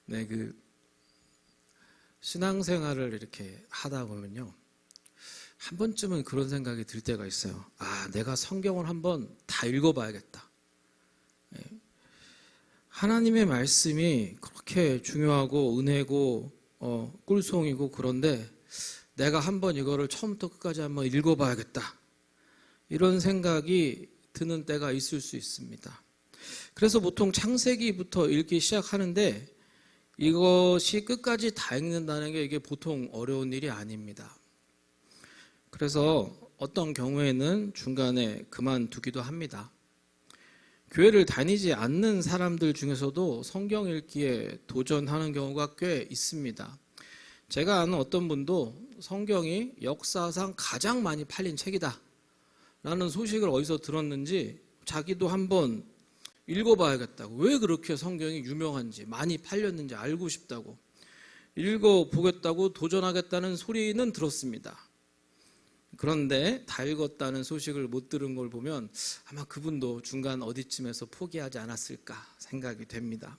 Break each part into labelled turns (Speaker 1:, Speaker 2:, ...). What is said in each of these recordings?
Speaker 1: 네, 신앙생활을 이렇게 하다 보면요, 한 번쯤은 그런 생각이 들 때가 있어요. 아, 내가 성경을 한번 다 읽어봐야겠다. 하나님의 말씀이 그렇게 중요하고 은혜고 꿀송이고 그런데 내가 한번 이거를 처음부터 끝까지 한번 읽어봐야겠다. 이런 생각이 드는 때가 있을 수 있습니다. 그래서 보통 창세기부터 읽기 시작하는데 이것이 끝까지 다 읽는다는 게 이게 보통 어려운 일이 아닙니다. 그래서 어떤 경우에는 중간에 그만두기도 합니다. 교회를 다니지 않는 사람들 중에서도 성경 읽기에 도전하는 경우가 꽤 있습니다. 제가 아는 어떤 분도 성경이 역사상 가장 많이 팔린 책이다 라는 소식을 어디서 들었는지 자기도 한번 읽어봐야겠다고, 왜 그렇게 성경이 유명한지 많이 팔렸는지 알고 싶다고 읽어보겠다고 도전하겠다는 소리는 들었습니다. 그런데 다 읽었다는 소식을 못 들은 걸 보면 아마 그분도 중간 어디쯤에서 포기하지 않았을까 생각이 됩니다.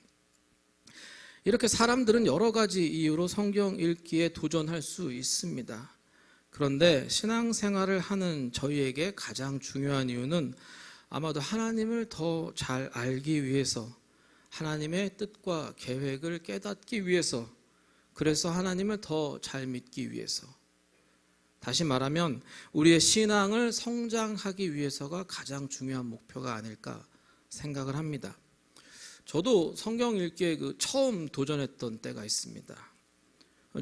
Speaker 1: 이렇게 사람들은 여러 가지 이유로 성경 읽기에 도전할 수 있습니다. 그런데 신앙생활을 하는 저희에게 가장 중요한 이유는 아마도 하나님을 더 잘 알기 위해서, 하나님의 뜻과 계획을 깨닫기 위해서, 그래서 하나님을 더 잘 믿기 위해서, 다시 말하면 우리의 신앙을 성장하기 위해서가 가장 중요한 목표가 아닐까 생각을 합니다. 저도 성경 읽기에 처음 도전했던 때가 있습니다.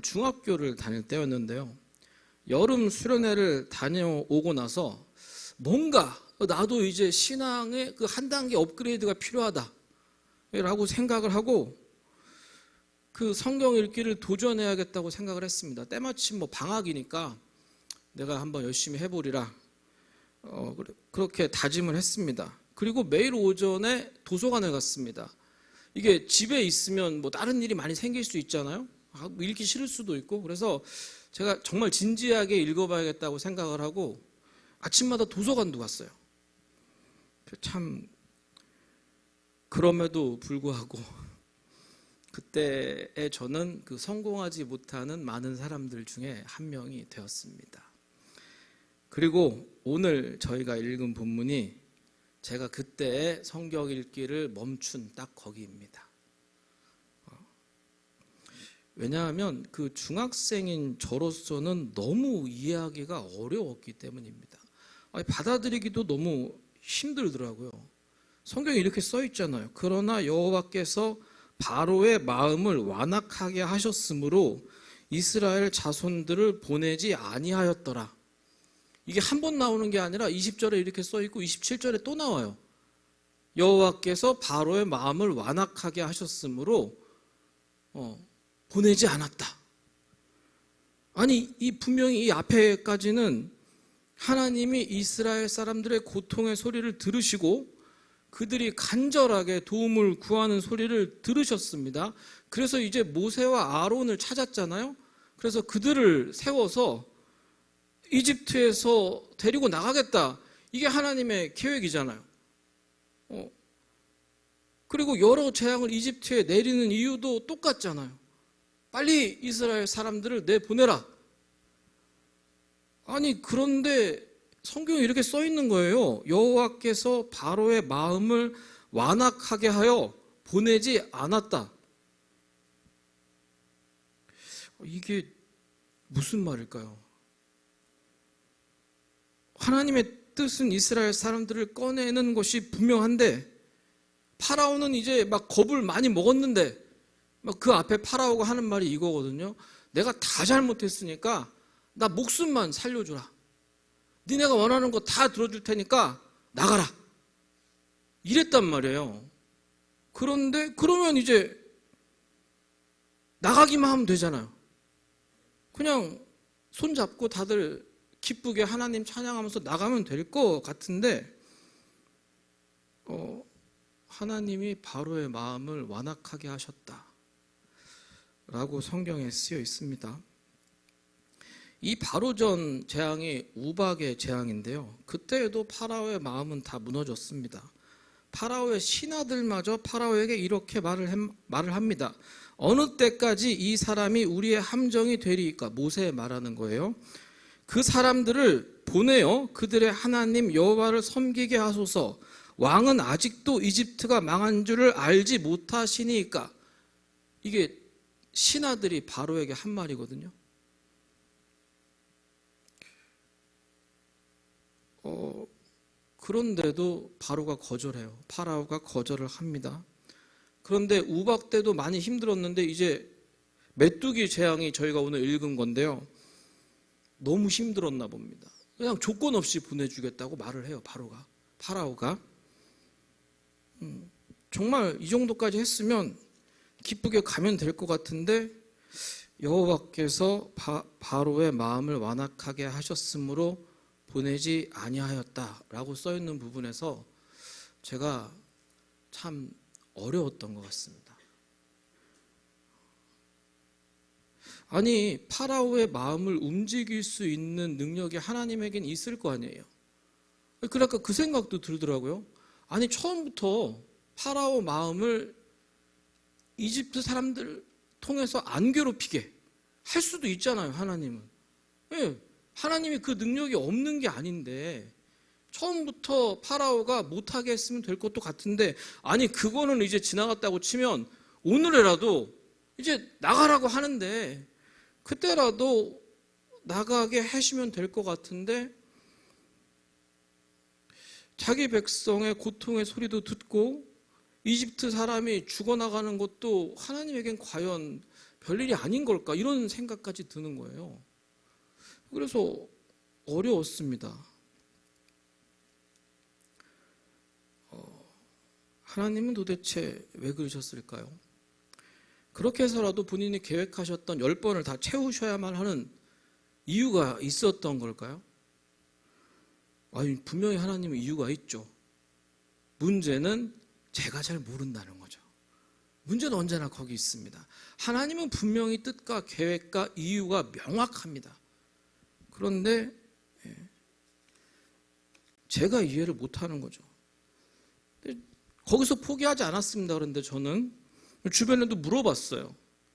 Speaker 1: 중학교를 다닐 때였는데요. 여름 수련회를 다녀오고 나서 뭔가 나도 이제 신앙의 한 단계 업그레이드가 필요하다라고 생각을 하고 그 성경 읽기를 도전해야겠다고 생각을 했습니다. 때마침 방학이니까 내가 한번 열심히 해보리라 그렇게 다짐을 했습니다. 그리고 매일 오전에 도서관을 갔습니다. 이게 집에 있으면 다른 일이 많이 생길 수 있잖아요. 읽기 싫을 수도 있고, 그래서 제가 정말 진지하게 읽어봐야겠다고 생각을 하고 아침마다 도서관도 갔어요. 참 그럼에도 불구하고 그때의 저는 성공하지 못하는 많은 사람들 중에 한 명이 되었습니다. 그리고 오늘 저희가 읽은 본문이 제가 그때의 성경 읽기를 멈춘 딱 거기입니다. 왜냐하면 중학생인 저로서는 너무 이해하기가 어려웠기 때문입니다. 받아들이기도 너무 힘들더라고요. 성경에 이렇게 써 있잖아요. 그러나 여호와께서 바로의 마음을 완악하게 하셨으므로 이스라엘 자손들을 보내지 아니하였더라. 이게 한 번 나오는 게 아니라 20절에 이렇게 써 있고 27절에 또 나와요. 여호와께서 바로의 마음을 완악하게 하셨으므로 보내지 않았다. 아니, 분명히 이 앞에까지는 하나님이 이스라엘 사람들의 고통의 소리를 들으시고 그들이 간절하게 도움을 구하는 소리를 들으셨습니다. 그래서 이제 모세와 아론을 찾았잖아요. 그래서 그들을 세워서 이집트에서 데리고 나가겠다. 이게 하나님의 계획이잖아요. 그리고 여러 재앙을 이집트에 내리는 이유도 똑같잖아요. 빨리 이스라엘 사람들을 내보내라. 아니, 그런데 성경에 이렇게 써 있는 거예요. 여호와께서 바로의 마음을 완악하게 하여 보내지 않았다. 이게 무슨 말일까요? 하나님의 뜻은 이스라엘 사람들을 꺼내는 것이 분명한데 파라오는 이제 겁을 많이 먹었는데 그 앞에 파라오가 하는 말이 이거거든요. 내가 다 잘못했으니까 나 목숨만 살려주라. 니네가 원하는 거 다 들어줄 테니까 나가라. 이랬단 말이에요. 그런데 그러면 이제 나가기만 하면 되잖아요. 그냥 손잡고 다들 기쁘게 하나님 찬양하면서 나가면 될 것 같은데 하나님이 바로의 마음을 완악하게 하셨다 라고 성경에 쓰여 있습니다. 이 바로전 재앙이 우박의 재앙인데요. 그때에도 파라오의 마음은 다 무너졌습니다. 파라오의 신하들마저 파라오에게 이렇게 말을 합니다. 어느 때까지 이 사람이 우리의 함정이 되리이까? 모세에 말하는 거예요. 그 사람들을 보내어 그들의 하나님 여호와를 섬기게 하소서. 왕은 아직도 이집트가 망한 줄을 알지 못하시니까. 이게 신하들이 바로에게 한 말이거든요. 그런데도 바로가 거절해요. 파라오가 거절을 합니다. 그런데 우박 때도 많이 힘들었는데 이제 메뚜기 재앙이 저희가 오늘 읽은 건데요. 너무 힘들었나 봅니다. 그냥 조건 없이 보내주겠다고 말을 해요. 파라오가. 정말 이 정도까지 했으면 기쁘게 가면 될 것 같은데 여호와께서 바로의 마음을 완악하게 하셨으므로 보내지 아니하였다라고 써 있는 부분에서 제가 참 어려웠던 것 같습니다. 아니, 파라오의 마음을 움직일 수 있는 능력이 하나님에겐 있을 거 아니에요. 그러니까 그 생각도 들더라고요. 아니, 처음부터 파라오 마음을 이집트 사람들 통해서 안 괴롭히게 할 수도 있잖아요, 하나님은. 예, 하나님이 그 능력이 없는 게 아닌데 처음부터 파라오가 못하게 했으면 될 것도 같은데, 아니 그거는 이제 지나갔다고 치면 오늘이라도 이제 나가라고 하는데 그때라도 나가게 하시면 될 것 같은데, 자기 백성의 고통의 소리도 듣고 이집트 사람이 죽어나가는 것도 하나님에겐 과연 별일이 아닌 걸까, 이런 생각까지 드는 거예요. 그래서 어려웠습니다. 하나님은 도대체 왜 그러셨을까요? 그렇게 해서라도 본인이 계획하셨던 10번을 다 채우셔야만 하는 이유가 있었던 걸까요? 아니, 분명히 하나님은 이유가 있죠. 문제는 제가 잘 모른다는 거죠. 문제는 언제나 거기 있습니다. 하나님은 분명히 뜻과 계획과 이유가 명확합니다. 그런데 제가 이해를 못하는 거죠. 거기서 포기하지 않았습니다. 그런데 저는 주변에도 물어봤어요.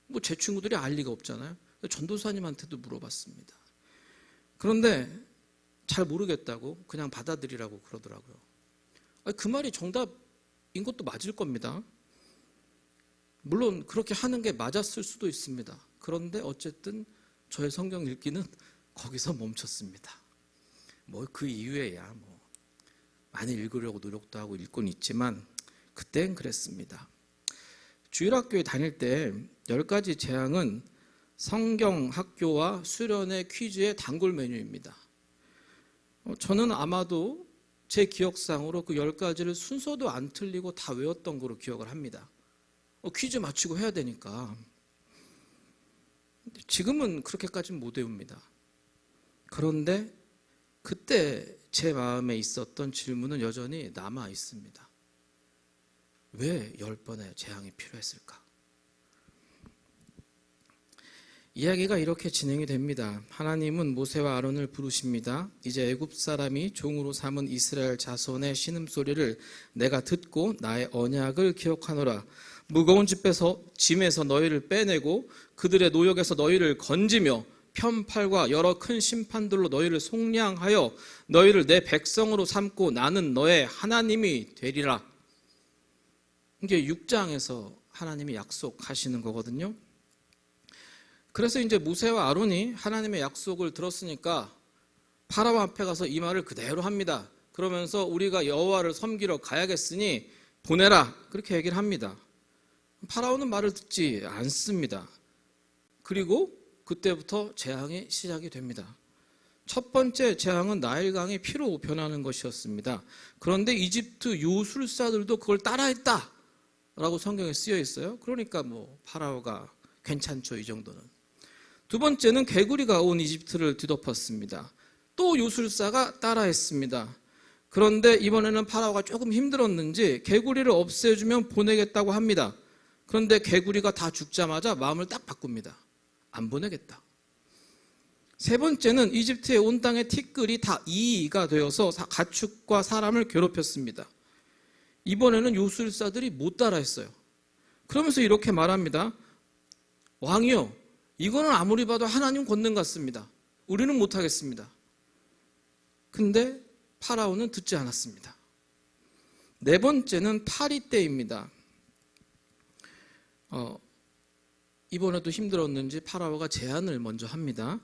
Speaker 1: 뭐 제 친구들이 알 리가 없잖아요. 전도사님한테도 물어봤습니다. 그런데 잘 모르겠다고 그냥 받아들이라고 그러더라고요. 그 말이 정답인 것도 맞을 겁니다. 물론 그렇게 하는 게 맞았을 수도 있습니다. 그런데 어쨌든 저의 성경 읽기는 거기서 멈췄습니다. 뭐 그 이후에야 뭐 많이 읽으려고 노력도 하고 읽곤 있지만 그땐 그랬습니다. 주일학교에 다닐 때 10가지 재앙은 성경 학교와 수련회 퀴즈의 단골 메뉴입니다. 저는 아마도 제 기억상으로 그 10가지를 순서도 안 틀리고 다 외웠던 거로 기억을 합니다. 퀴즈 맞추고 해야 되니까. 지금은 그렇게까지는 못 외웁니다. 그런데 그때 제 마음에 있었던 질문은 여전히 남아 있습니다. 왜 10번의 재앙이 필요했을까? 이야기가 이렇게 진행이 됩니다. 하나님은 모세와 아론을 부르십니다. 이제 애굽 사람이 종으로 삼은 이스라엘 자손의 신음소리를 내가 듣고 나의 언약을 기억하노라. 무거운 짐에서 너희를 빼내고 그들의 노역에서 너희를 건지며 편팔과 여러 큰 심판들로 너희를 속량하여 너희를 내 백성으로 삼고 나는 너의 하나님이 되리라. 이게 6장에서 하나님이 약속하시는 거거든요. 그래서 이제 모세와 아론이 하나님의 약속을 들었으니까 파라오 앞에 가서 이 말을 그대로 합니다. 그러면서 우리가 여호와를 섬기러 가야겠으니 보내라, 그렇게 얘기를 합니다. 파라오는 말을 듣지 않습니다. 그리고 그때부터 재앙이 시작이 됩니다. 첫 번째 재앙은 나일강이 피로 변하는 것이었습니다. 그런데 이집트 요술사들도 그걸 따라했다 라고 성경에 쓰여 있어요. 그러니까 뭐 파라오가 괜찮죠, 이 정도는. 두 번째는 개구리가 온 이집트를 뒤덮었습니다. 또 요술사가 따라했습니다. 그런데 이번에는 파라오가 조금 힘들었는지 개구리를 없애주면 보내겠다고 합니다. 그런데 개구리가 다 죽자마자 마음을 딱 바꿉니다. 안 보내겠다. 세 번째는 이집트의 온 땅의 티끌이 다 이의가 되어서 가축과 사람을 괴롭혔습니다. 이번에는 요술사들이 못 따라했어요. 그러면서 이렇게 말합니다. 왕이요, 이거는 아무리 봐도 하나님 권능 같습니다. 우리는 못하겠습니다. 근데 파라오는 듣지 않았습니다. 네 번째는 파리 때입니다. 이번에도 힘들었는지 파라오가 제안을 먼저 합니다.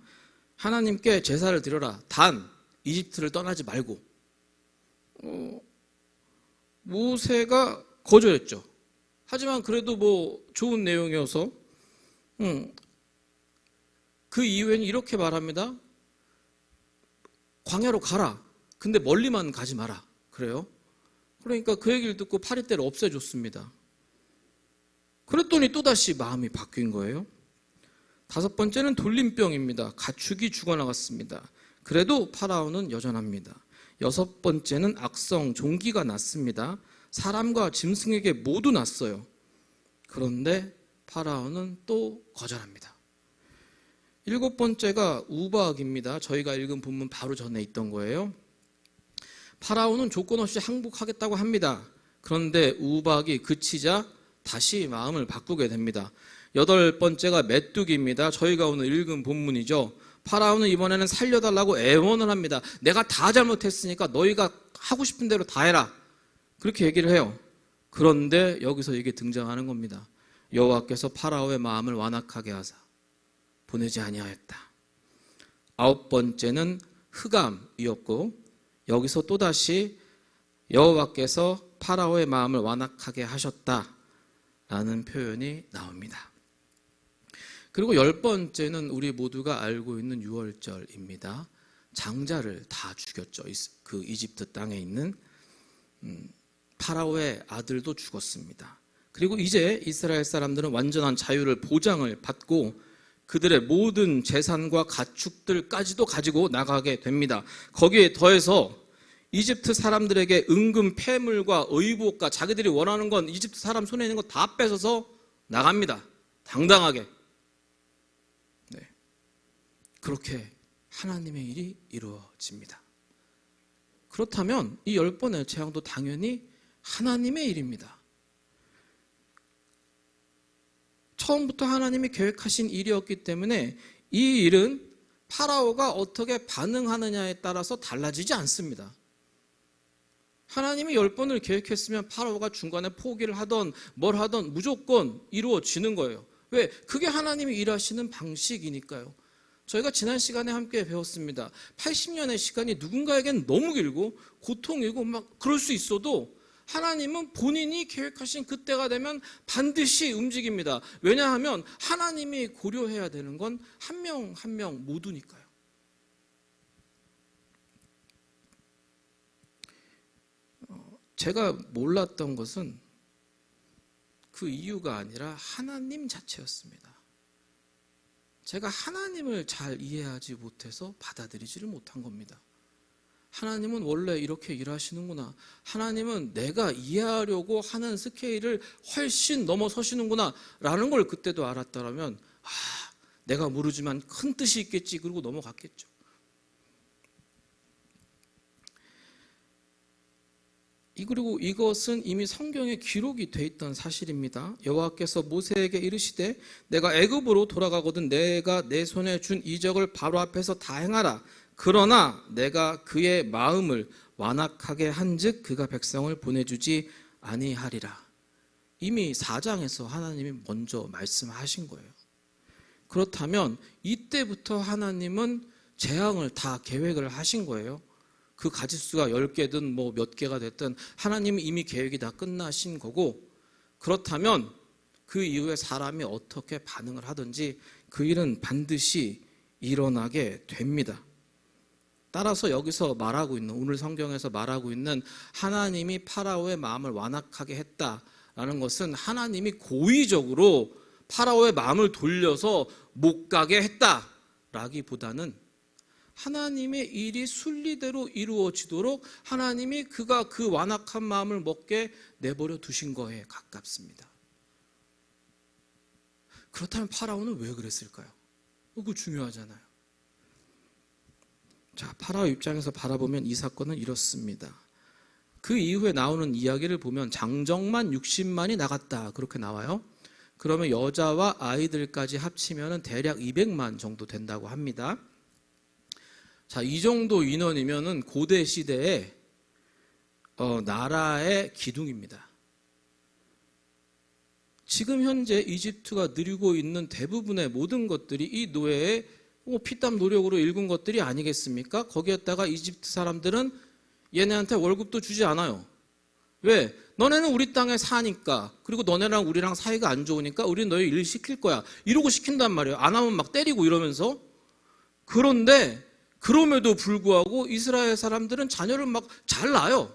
Speaker 1: 하나님께 제사를 드려라. 단 이집트를 떠나지 말고. 모세가 거절했죠. 하지만 그래도 뭐 좋은 내용이어서 그 이후에는 이렇게 말합니다. 광야로 가라. 근데 멀리만 가지 마라. 그래요. 그러니까 그 얘기를 듣고 파리떼를 없애줬습니다. 그랬더니 또다시 마음이 바뀐 거예요. 다섯 번째는 돌림병입니다. 가축이 죽어나갔습니다. 그래도 파라오는 여전합니다. 여섯 번째는 악성 종기가 났습니다. 사람과 짐승에게 모두 났어요. 그런데 파라오는 또 거절합니다. 일곱 번째가 우박입니다. 저희가 읽은 본문 바로 전에 있던 거예요. 파라오는 조건 없이 항복하겠다고 합니다. 그런데 우박이 그치자 다시 마음을 바꾸게 됩니다. 여덟 번째가 메뚜기입니다. 저희가 오늘 읽은 본문이죠. 파라오는 이번에는 살려달라고 애원을 합니다. 내가 다 잘못했으니까 너희가 하고 싶은 대로 다 해라. 그렇게 얘기를 해요. 그런데 여기서 이게 등장하는 겁니다. 여호와께서 파라오의 마음을 완악하게 하사 보내지 아니하였다. 아홉 번째는 흑암이었고 여기서 또다시 여호와께서 파라오의 마음을 완악하게 하셨다라는 표현이 나옵니다. 그리고 열 번째는 우리 모두가 알고 있는 유월절입니다. 장자를 다 죽였죠. 그 이집트 땅에 있는 파라오의 아들도 죽었습니다. 그리고 이제 이스라엘 사람들은 완전한 자유를 보장을 받고 그들의 모든 재산과 가축들까지도 가지고 나가게 됩니다. 거기에 더해서 이집트 사람들에게 은금 폐물과 의복과 자기들이 원하는 건 이집트 사람 손에 있는 거 다 뺏어서 나갑니다. 당당하게. 네. 그렇게 하나님의 일이 이루어집니다. 그렇다면 이 10번의 재앙도 당연히 하나님의 일입니다. 처음부터 하나님이 계획하신 일이었기 때문에 이 일은 파라오가 어떻게 반응하느냐에 따라서 달라지지 않습니다. 하나님이 10번을 계획했으면 파라오가 중간에 포기를 하던 뭘 하던 무조건 이루어지는 거예요. 왜? 그게 하나님이 일하시는 방식이니까요. 저희가 지난 시간에 함께 배웠습니다. 80년의 시간이 누군가에겐 너무 길고 고통이고 막 그럴 수 있어도 하나님은 본인이 계획하신 그때가 되면 반드시 움직입니다. 왜냐하면 하나님이 고려해야 되는 건 한 명 한 명 모두니까요. 제가 몰랐던 것은 그 이유가 아니라 하나님 자체였습니다. 제가 하나님을 잘 이해하지 못해서 받아들이지를 못한 겁니다. 하나님은 원래 이렇게 일하시는구나. 하나님은 내가 이해하려고 하는 스케일을 훨씬 넘어서시는구나 라는 걸 그때도 알았더라면 내가 모르지만 큰 뜻이 있겠지 그러고 넘어갔겠죠. 그리고 이것은 이미 성경에 기록이 돼 있던 사실입니다. 여호와께서 모세에게 이르시되 내가 애굽으로 돌아가거든 내가 내 손에 준 이적을 바로 앞에서 다 행하라. 그러나 내가 그의 마음을 완악하게 한즉 그가 백성을 보내주지 아니하리라. 이미 4장에서 하나님이 먼저 말씀하신 거예요. 그렇다면 이때부터 하나님은 재앙을 다 계획을 하신 거예요. 그 가짓수가 10개든 뭐 몇 개가 됐든 하나님은 이미 계획이 다 끝나신 거고, 그렇다면 그 이후에 사람이 어떻게 반응을 하든지 그 일은 반드시 일어나게 됩니다. 따라서 여기서 말하고 있는, 오늘 성경에서 말하고 있는 하나님이 파라오의 마음을 완악하게 했다라는 것은 하나님이 고의적으로 파라오의 마음을 돌려서 못 가게 했다라기보다는 하나님의 일이 순리대로 이루어지도록 하나님이 그가 그 완악한 마음을 먹게 내버려 두신 거에 가깝습니다. 그렇다면 파라오는 왜 그랬을까요? 그거 중요하잖아요. 자, 파라오 입장에서 바라보면 이 사건은 이렇습니다. 그 이후에 나오는 이야기를 보면 장정만 60만이 나갔다 그렇게 나와요. 그러면 여자와 아이들까지 합치면 대략 200만 정도 된다고 합니다. 자, 이 정도 인원이면은 고대 시대에 나라의 기둥입니다. 지금 현재 이집트가 누리고 있는 대부분의 모든 것들이 이 노예의 피땀 노력으로 일군 것들이 아니겠습니까? 거기에다가 이집트 사람들은 얘네한테 월급도 주지 않아요. 왜? 너네는 우리 땅에 사니까, 그리고 너네랑 우리랑 사이가 안 좋으니까 우리는 너희 일 시킬 거야. 이러고 시킨단 말이에요. 안 하면 막 때리고 이러면서. 그런데 그럼에도 불구하고 이스라엘 사람들은 자녀를 막 잘 낳아요.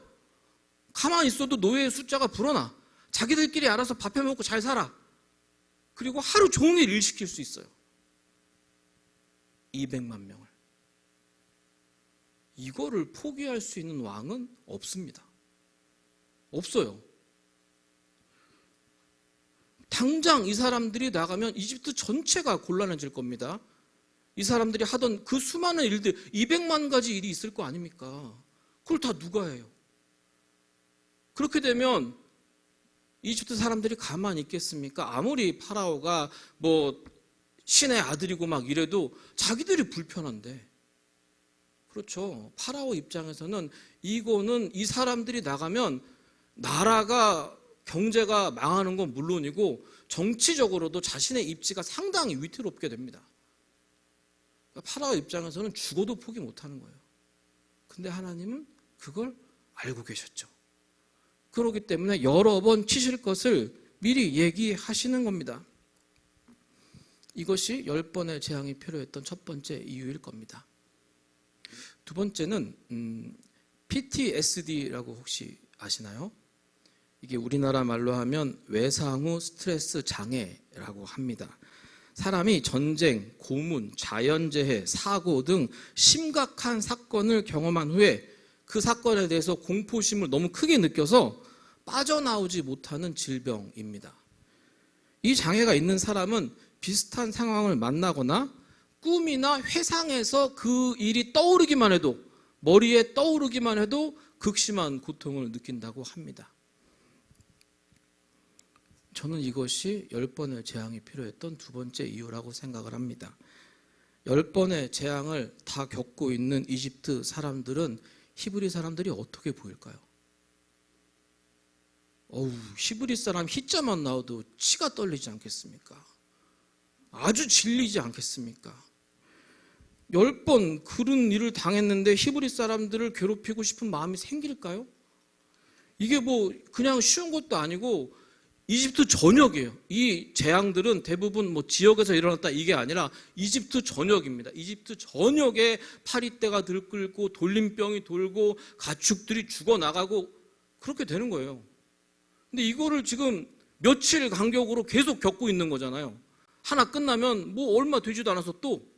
Speaker 1: 가만히 있어도 노예의 숫자가 불어나. 자기들끼리 알아서 밥 해먹고 잘 살아. 그리고 하루 종일 일 시킬 수 있어요. 200만 명을. 이거를 포기할 수 있는 왕은 없습니다. 없어요. 당장 이 사람들이 나가면 이집트 전체가 곤란해질 겁니다. 이 사람들이 하던 그 수많은 일들, 200만 가지 일이 있을 거 아닙니까? 그걸 다 누가 해요? 그렇게 되면 이집트 사람들이 가만히 있겠습니까? 아무리 파라오가 뭐 신의 아들이고 막 이래도 자기들이 불편한데. 그렇죠. 파라오 입장에서는 이거는 이 사람들이 나가면 나라가 경제가 망하는 건 물론이고 정치적으로도 자신의 입지가 상당히 위태롭게 됩니다. 파라오 입장에서는 죽어도 포기 못하는 거예요. 근데 하나님은 그걸 알고 계셨죠. 그렇기 때문에 여러 번 치실 것을 미리 얘기하시는 겁니다. 이것이 10번의 재앙이 필요했던 첫 번째 이유일 겁니다. 두 번째는 PTSD라고 혹시 아시나요? 이게 우리나라 말로 하면 외상후 스트레스 장애라고 합니다. 사람이 전쟁, 고문, 자연재해, 사고 등 심각한 사건을 경험한 후에 그 사건에 대해서 공포심을 너무 크게 느껴서 빠져나오지 못하는 질병입니다. 이 장애가 있는 사람은 비슷한 상황을 만나거나 꿈이나 회상에서 그 일이 떠오르기만 해도, 머리에 떠오르기만 해도 극심한 고통을 느낀다고 합니다. 저는 이것이 10번의 재앙이 필요했던 두 번째 이유라고 생각을 합니다. 10번의 재앙을 다 겪고 있는 이집트 사람들은 히브리 사람들이 어떻게 보일까요? 히브리 사람 히자만 나와도 치가 떨리지 않겠습니까? 아주 질리지 않겠습니까? 10번 그런 일을 당했는데 히브리 사람들을 괴롭히고 싶은 마음이 생길까요? 이게 뭐 그냥 쉬운 것도 아니고 이집트 전역이에요. 이 재앙들은 대부분 뭐 지역에서 일어났다 이게 아니라 이집트 전역입니다. 이집트 전역에 파리떼가 들끓고 돌림병이 돌고 가축들이 죽어나가고 그렇게 되는 거예요. 근데 이거를 지금 며칠 간격으로 계속 겪고 있는 거잖아요. 하나 끝나면 뭐 얼마 되지도 않아서 또.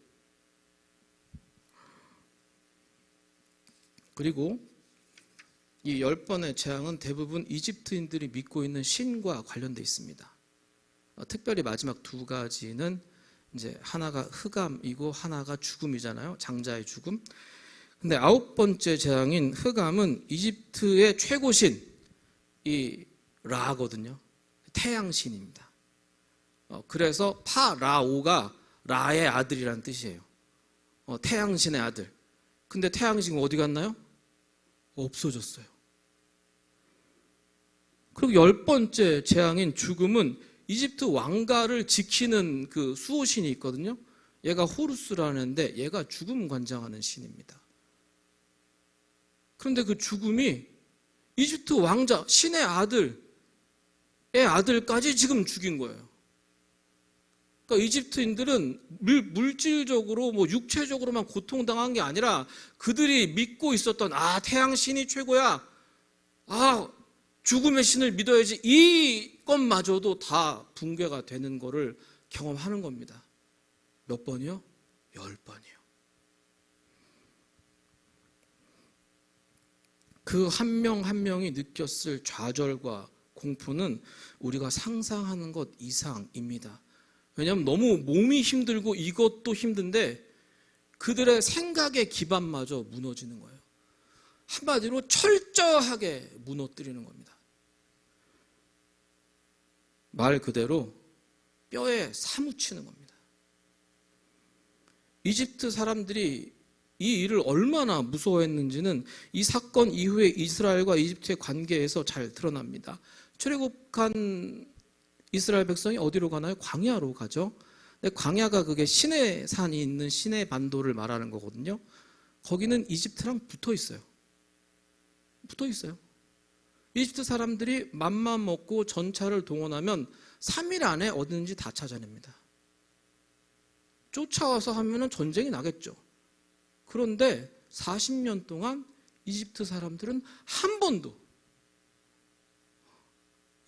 Speaker 1: 그리고 이 10번의 재앙은 대부분 이집트인들이 믿고 있는 신과 관련돼 있습니다. 특별히 마지막 두 가지는 이제 하나가 흑암이고 하나가 죽음이잖아요. 장자의 죽음. 근데 9번째 재앙인 흑암은 이집트의 최고신 이 라거든요. 태양신입니다. 그래서 파라오가 라의 아들이라는 뜻이에요. 태양신의 아들. 근데 태양신은 어디 갔나요? 없어졌어요. 그리고 10번째 재앙인 죽음은 이집트 왕가를 지키는 그 수호신이 있거든요. 얘가 호루스라는데 얘가 죽음 관장하는 신입니다. 그런데 그 죽음이 이집트 왕자 신의 아들의 아들까지 지금 죽인 거예요. 그러니까 이집트인들은 물질적으로 뭐 육체적으로만 고통당한 게 아니라 그들이 믿고 있었던 태양신이 최고야. 죽음의 신을 믿어야지. 이것마저도 다 붕괴가 되는 거를 경험하는 겁니다. 몇 번이요? 10번이요. 그 한 명 한 명이 느꼈을 좌절과 공포는 우리가 상상하는 것 이상입니다. 왜냐하면 너무 몸이 힘들고 이것도 힘든데 그들의 생각의 기반마저 무너지는 거예요. 한마디로 철저하게 무너뜨리는 겁니다. 말 그대로 뼈에 사무치는 겁니다. 이집트 사람들이 이 일을 얼마나 무서워했는지는 이 사건 이후에 이스라엘과 이집트의 관계에서 잘 드러납니다. 출애굽한 이스라엘 백성이 어디로 가나요? 광야로 가죠. 근데 광야가 그게 시내 산이 있는 시내 반도를 말하는 거거든요. 거기는 이집트랑 붙어 있어요. 붙어 있어요. 이집트 사람들이 맘만 먹고 전차를 동원하면 3일 안에 어디든지 다 찾아냅니다. 쫓아와서 하면은 전쟁이 나겠죠. 그런데 40년 동안 이집트 사람들은 한 번도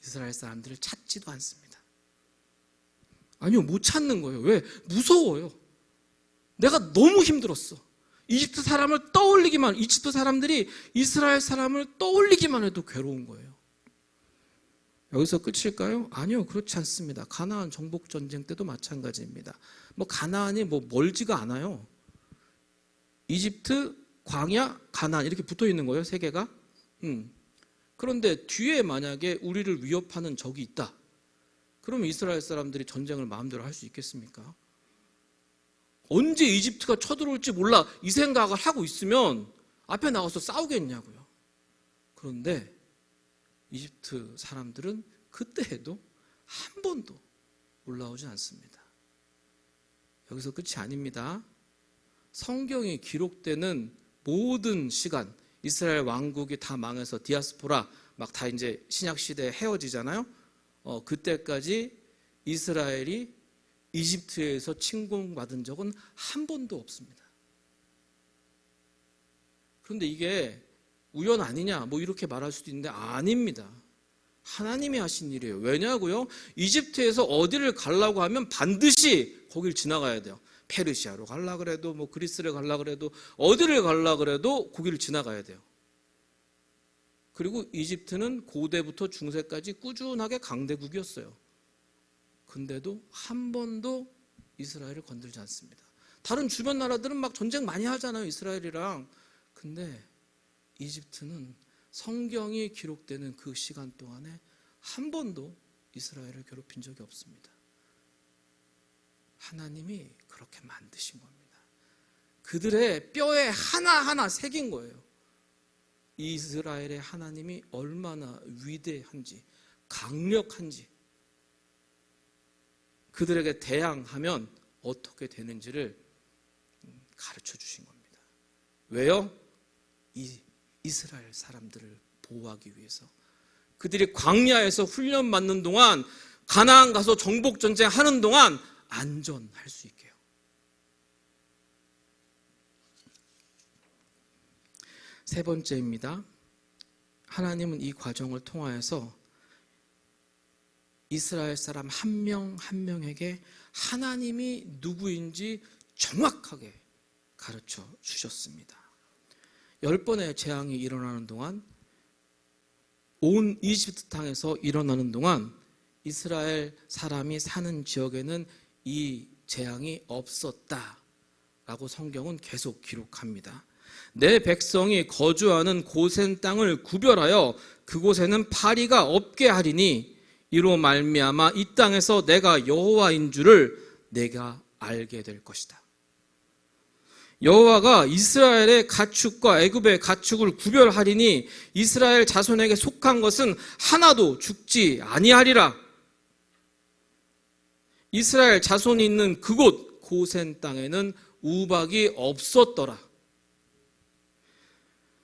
Speaker 1: 이스라엘 사람들을 찾지도 않습니다. 아니요, 못 찾는 거예요. 왜? 무서워요. 내가 너무 힘들었어. 이집트 사람들이 이스라엘 사람을 떠올리기만 해도 괴로운 거예요. 여기서 끝일까요? 아니요, 그렇지 않습니다. 가나안 정복 전쟁 때도 마찬가지입니다. 가나안이 멀지가 않아요. 이집트, 광야, 가나안 이렇게 붙어 있는 거예요, 세 개가. 그런데 뒤에 만약에 우리를 위협하는 적이 있다. 그러면 이스라엘 사람들이 전쟁을 마음대로 할 수 있겠습니까? 언제 이집트가 쳐들어올지 몰라 이 생각을 하고 있으면 앞에 나가서 싸우겠냐고요. 그런데 이집트 사람들은 그때에도 한 번도 올라오지 않습니다. 여기서 끝이 아닙니다. 성경이 기록되는 모든 시간, 이스라엘 왕국이 다 망해서 디아스포라 막 다 이제 신약 시대에 헤어지잖아요. 그때까지 이스라엘이 이집트에서 침공받은 적은 한 번도 없습니다. 그런데 이게 우연 아니냐 이렇게 말할 수도 있는데 아닙니다. 하나님이 하신 일이에요. 왜냐고요? 이집트에서 어디를 가려고 하면 반드시 거길 지나가야 돼요. 페르시아로 가려고 그래도 그리스를 가려고 그래도 어디를 가려고 그래도 거기를 지나가야 돼요. 그리고 이집트는 고대부터 중세까지 꾸준하게 강대국이었어요. 근데도 한 번도 이스라엘을 건들지 않습니다. 다른 주변 나라들은 막 전쟁 많이 하잖아요, 이스라엘이랑. 근데 이집트는 성경이 기록되는 그 시간 동안에 한 번도 이스라엘을 괴롭힌 적이 없습니다. 하나님이 그렇게 만드신 겁니다. 그들의 뼈에 하나하나 새긴 거예요. 이스라엘의 하나님이 얼마나 위대한지, 강력한지, 그들에게 대항하면 어떻게 되는지를 가르쳐 주신 겁니다. 왜요? 이스라엘 사람들을 보호하기 위해서. 그들이 광야에서 훈련받는 동안, 가나안 가서 정복전쟁 하는 동안 안전할 수 있게요. 세 번째입니다. 하나님은 이 과정을 통하여서 이스라엘 사람 한 명 한 명에게 하나님이 누구인지 정확하게 가르쳐 주셨습니다. 10번의 재앙이 일어나는 동안, 온 이집트 땅에서 일어나는 동안 이스라엘 사람이 사는 지역에는 이 재앙이 없었다라고 성경은 계속 기록합니다. 내 백성이 거주하는 고센 땅을 구별하여 그곳에는 파리가 없게 하리니 이로 말미암아 이 땅에서 내가 여호와인 줄을 내가 알게 될 것이다. 여호와가 이스라엘의 가축과 애굽의 가축을 구별하리니 이스라엘 자손에게 속한 것은 하나도 죽지 아니하리라. 이스라엘 자손이 있는 그곳 고센 땅에는 우박이 없었더라.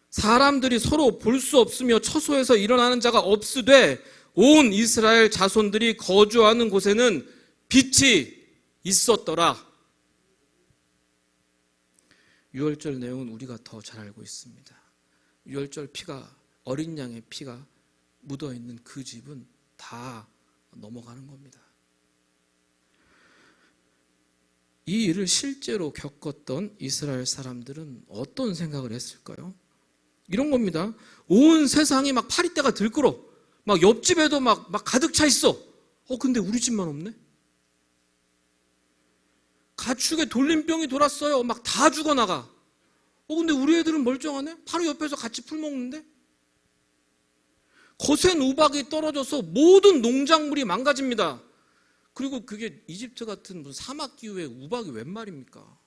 Speaker 1: 사람들이 서로 볼 수 없으며 처소에서 일어나는 자가 없으되 온 이스라엘 자손들이 거주하는 곳에는 빛이 있었더라. 유월절 내용은 우리가 더 잘 알고 있습니다. 유월절 피가, 어린 양의 피가 묻어있는 그 집은 다 넘어가는 겁니다. 이 일을 실제로 겪었던 이스라엘 사람들은 어떤 생각을 했을까요? 이런 겁니다. 온 세상이 막 파리떼가 들끓어. 막 옆집에도 막 가득 차 있어. 근데 우리 집만 없네? 가축에 돌림병이 돌았어요. 막 다 죽어나가. 근데 우리 애들은 멀쩡하네? 바로 옆에서 같이 풀 먹는데? 거센 우박이 떨어져서 모든 농작물이 망가집니다. 그리고 그게 이집트 같은 무슨 사막 기후에 우박이 웬 말입니까?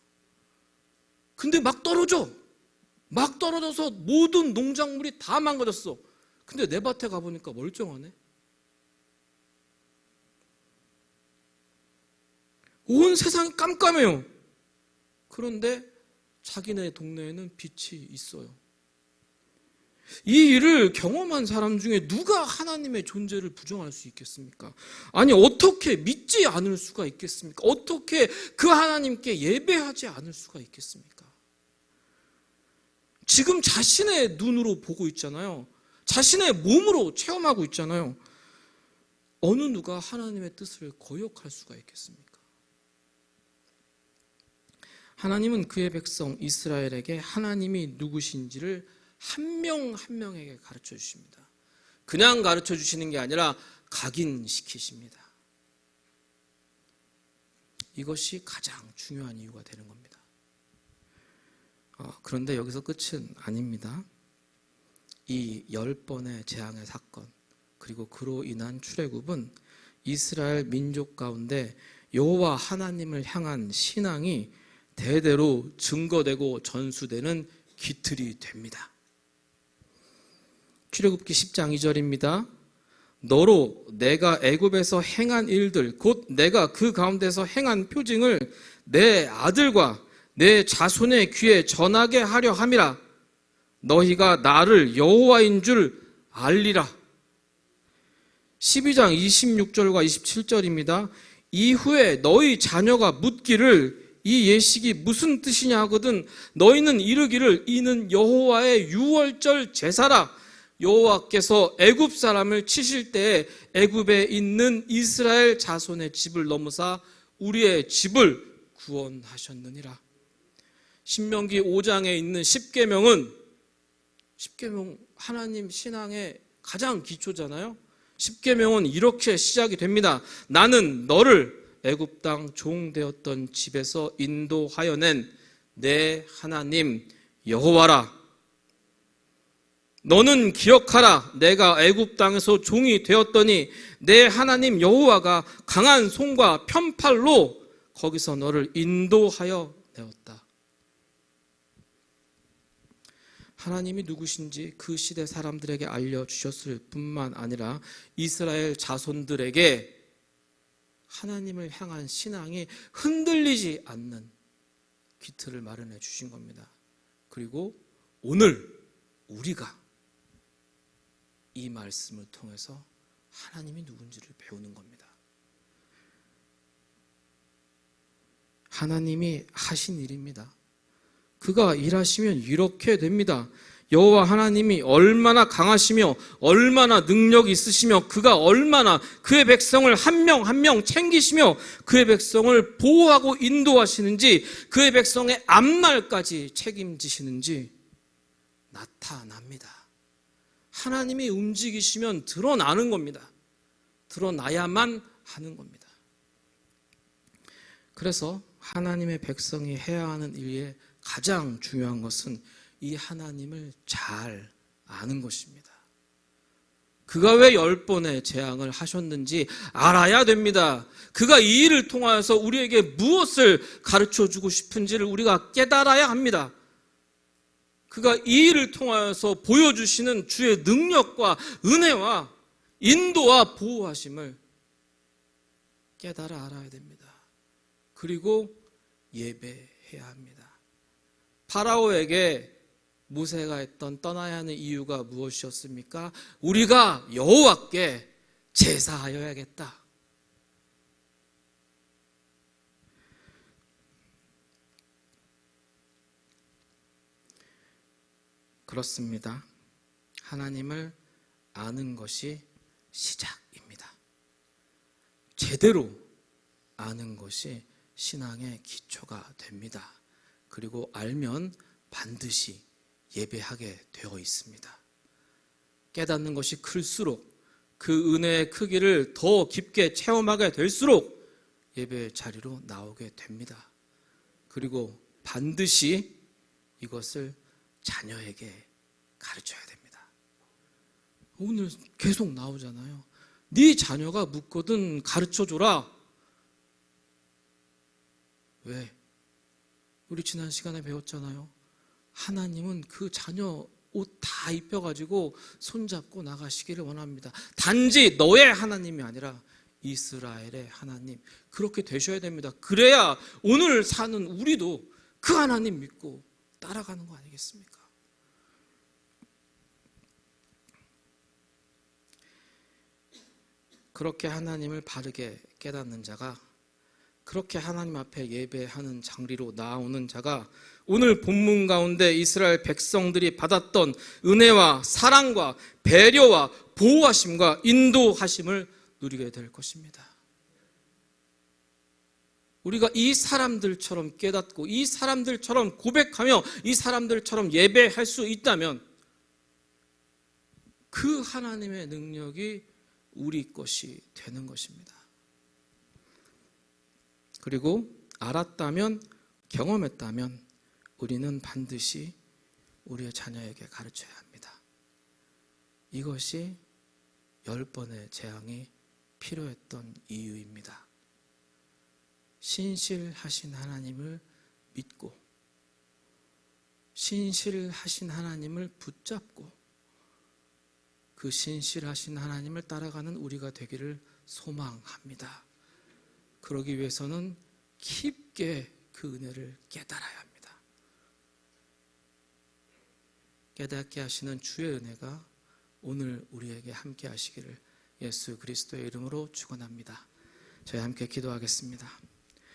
Speaker 1: 근데 막 떨어져. 막 떨어져서 모든 농작물이 다 망가졌어. 근데 내 밭에 가보니까 멀쩡하네. 온 세상이 깜깜해요. 그런데 자기네 동네에는 빛이 있어요. 이 일을 경험한 사람 중에 누가 하나님의 존재를 부정할 수 있겠습니까? 아니, 어떻게 믿지 않을 수가 있겠습니까? 어떻게 그 하나님께 예배하지 않을 수가 있겠습니까? 지금 자신의 눈으로 보고 있잖아요. 자신의 몸으로 체험하고 있잖아요. 어느 누가 하나님의 뜻을 거역할 수가 있겠습니까? 하나님은 그의 백성 이스라엘에게 하나님이 누구신지를 한 명 한 명에게 가르쳐 주십니다. 그냥 가르쳐 주시는 게 아니라 각인시키십니다. 이것이 가장 중요한 이유가 되는 겁니다. 그런데 여기서 끝은 아닙니다. 이 10번의 재앙의 사건, 그리고 그로 인한 출애굽은 이스라엘 민족 가운데 여호와 하나님을 향한 신앙이 대대로 증거되고 전수되는 기틀이 됩니다. 출애굽기 10장 2절입니다. 너로 내가 애굽에서 행한 일들, 곧 내가 그 가운데서 행한 표징을 내 아들과 내 자손의 귀에 전하게 하려 함이라. 너희가 나를 여호와인 줄 알리라. 12장 26절과 27절입니다. 이후에 너희 자녀가 묻기를 이 예식이 무슨 뜻이냐 하거든 너희는 이르기를 이는 여호와의 유월절 제사라. 여호와께서 애굽 사람을 치실 때에 애굽에 있는 이스라엘 자손의 집을 넘으사 우리의 집을 구원하셨느니라. 신명기 5장에 있는 10계명은 10계명 하나님 신앙의 가장 기초잖아요. 10계명은 이렇게 시작이 됩니다. 나는 너를 애굽 땅 종 되었던 집에서 인도하여 낸 내 하나님 여호와라. 너는 기억하라. 내가 애굽 땅에서 종이 되었더니 내 하나님 여호와가 강한 손과 편팔로 거기서 너를 인도하여 내었다. 하나님이 누구신지 그 시대 사람들에게 알려주셨을 뿐만 아니라 이스라엘 자손들에게 하나님을 향한 신앙이 흔들리지 않는 기틀을 마련해 주신 겁니다. 그리고 오늘 우리가 이 말씀을 통해서 하나님이 누군지를 배우는 겁니다. 하나님이 하신 일입니다. 그가 일하시면 이렇게 됩니다. 여호와 하나님이 얼마나 강하시며 얼마나 능력이 있으시며 그가 얼마나 그의 백성을 한 명 한 명 챙기시며 그의 백성을 보호하고 인도하시는지 그의 백성의 앞날까지 책임지시는지 나타납니다. 하나님이 움직이시면 드러나는 겁니다. 드러나야만 하는 겁니다. 그래서 하나님의 백성이 해야 하는 일에 가장 중요한 것은 이 하나님을 잘 아는 것입니다. 그가 왜 10번의 재앙을 하셨는지 알아야 됩니다. 그가 이 일을 통하여서 우리에게 무엇을 가르쳐주고 싶은지를 우리가 깨달아야 합니다. 그가 이 일을 통하여서 보여주시는 주의 능력과 은혜와 인도와 보호하심을 깨달아 알아야 됩니다. 그리고 예배해야 합니다. 파라오에게 모세가 했던 떠나야 하는 이유가 무엇이었습니까? 우리가 여호와께 제사하여야겠다. 그렇습니다. 하나님을 아는 것이 시작입니다. 제대로 아는 것이 신앙의 기초가 됩니다. 그리고 알면 반드시 예배하게 되어 있습니다. 깨닫는 것이 클수록 그 은혜의 크기를 더 깊게 체험하게 될수록 예배 자리로 나오게 됩니다. 그리고 반드시 이것을 자녀에게 가르쳐야 됩니다. 오늘 계속 나오잖아요. 네 자녀가 묻거든 가르쳐줘라. 왜? 우리 지난 시간에 배웠잖아요. 하나님은 그 자녀 옷 다 입혀가지고 손잡고 나가시기를 원합니다. 단지 너의 하나님이 아니라 이스라엘의 하나님, 그렇게 되셔야 됩니다. 그래야 오늘 사는 우리도 그 하나님 믿고 따라가는 거 아니겠습니까? 그렇게 하나님을 바르게 깨닫는 자가, 그렇게 하나님 앞에 예배하는 장리로 나오는 자가 오늘 본문 가운데 이스라엘 백성들이 받았던 은혜와 사랑과 배려와 보호하심과 인도하심을 누리게 될 것입니다. 우리가 이 사람들처럼 깨닫고 이 사람들처럼 고백하며 이 사람들처럼 예배할 수 있다면 그 하나님의 능력이 우리 것이 되는 것입니다. 그리고 알았다면, 경험했다면 우리는 반드시 우리의 자녀에게 가르쳐야 합니다. 이것이 10번의 재앙이 필요했던 이유입니다. 신실하신 하나님을 믿고 신실하신 하나님을 붙잡고 그 신실하신 하나님을 따라가는 우리가 되기를 소망합니다. 그러기 위해서는 깊게 그 은혜를 깨달아야 합니다. 깨닫게 하시는 주의 은혜가 오늘 우리에게 함께 하시기를 예수 그리스도의 이름으로 축원합니다. 저희 함께 기도하겠습니다.